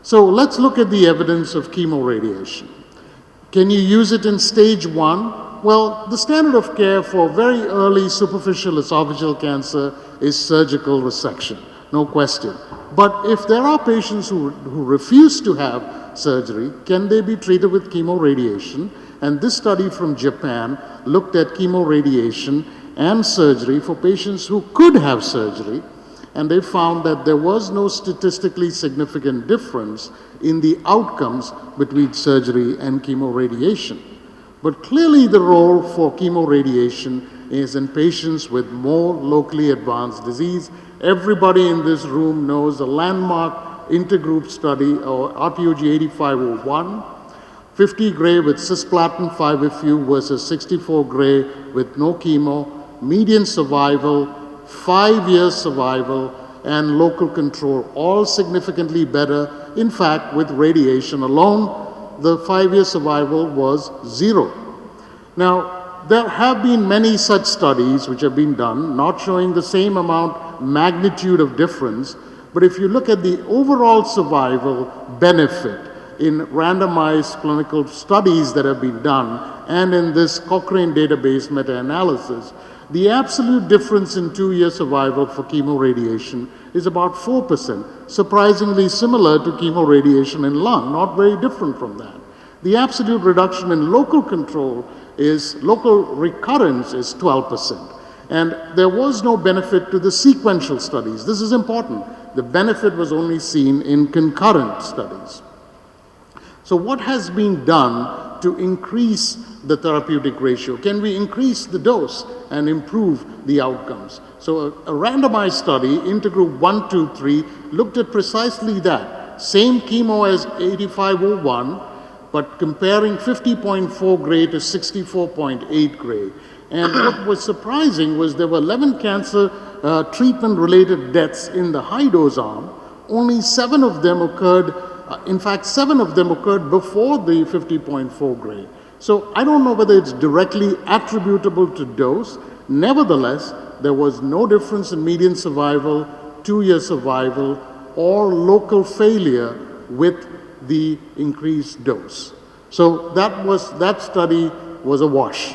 So let's look at the evidence of chemoradiation. Can you use it in stage 1? Well, the standard of care for very early superficial esophageal cancer is surgical resection, no question. But if there are patients who refuse to have surgery, can they be treated with chemoradiation? And this study from Japan looked at chemoradiation and surgery for patients who could have surgery, and they found that there was no statistically significant difference in the outcomes between surgery and chemoradiation. But clearly the role for chemoradiation is in patients with more locally advanced disease. Everybody in this room knows a landmark intergroup study, or RTOG 8501, 50 gray with cisplatin 5-FU versus 64 gray with no chemo, median survival, 5 years survival, and local control, all significantly better. In fact, with radiation alone, the 5-year survival was 0. Now, there have been many such studies which have been done, not showing the same magnitude of difference, but if you look at the overall survival benefit in randomized clinical studies that have been done and in this Cochrane database meta-analysis, the absolute difference in 2-year survival for chemoradiation is about 4%, surprisingly similar to chemoradiation in lung, not very different from that. The absolute reduction in local recurrence is 12%. And there was no benefit to the sequential studies. This is important. The benefit was only seen in concurrent studies. So what has been done to increase the therapeutic ratio? Can we increase the dose and improve the outcomes? So a randomized study, intergroup 1, 2, 3, looked at precisely that. Same chemo as 8501, but comparing 50.4 gray to 64.8 gray. And what was surprising was there were 11 cancer treatment-related deaths in the high-dose arm. Only 7 of them occurred, in fact, 7 of them occurred before the 50.4 gray. So I don't know whether it's directly attributable to dose. Nevertheless, there was no difference in median survival, 2-year survival, or local failure with the increased dose. So that study was a wash.